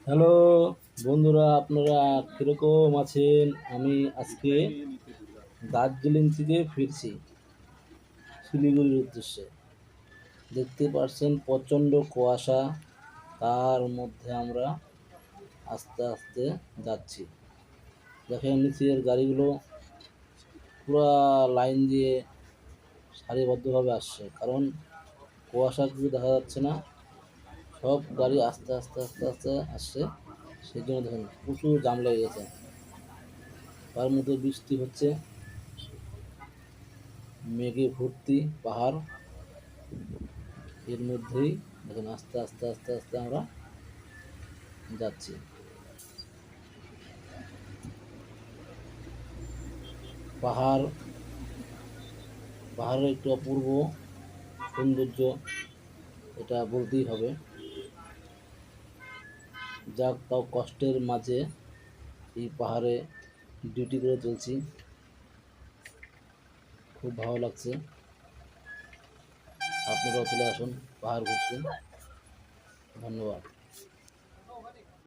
Hello বন্ধুরা, আপনারা কীরকম আছেন? আমি আজকে দার্জিলিং থেকে ফিরছি শিলিগুড়ির উদ্দেশ্যে। দেখতে পাচ্ছেন প্রচণ্ড কুয়াশা, তার মধ্যে আমরা আস্তে আস্তে যাচ্ছি। দেখেন নিচের গাড়িগুলো পুরা লাইন দিয়ে সারিবদ্ধভাবে আসছে, কারণ কুয়াশা কিছু দেখা যাচ্ছে না। সব গাড়ি আস্তে আস্তে আস্তে আস্তে আসছে, সেই জন্য দেখেন প্রচুর জাম লেগে গেছে। তার মধ্যে বৃষ্টি হচ্ছে, মেঘে ভর্তি পাহাড়। এর মধ্যেই দেখুন আস্তে আস্তে আস্তে আস্তে আমরা যাচ্ছি। পাহাড় পাহাড়ের একটু অপূর্ব সৌন্দর্য, এটা বলতেই হবে। যাক, তাও কষ্টের মাঝে এই পাহাড়ে ডিউটি করে চলছি, খুব ভালো লাগছে। আপনারাও চলে আসুন পাহাড় ঘুরতে। ধন্যবাদ।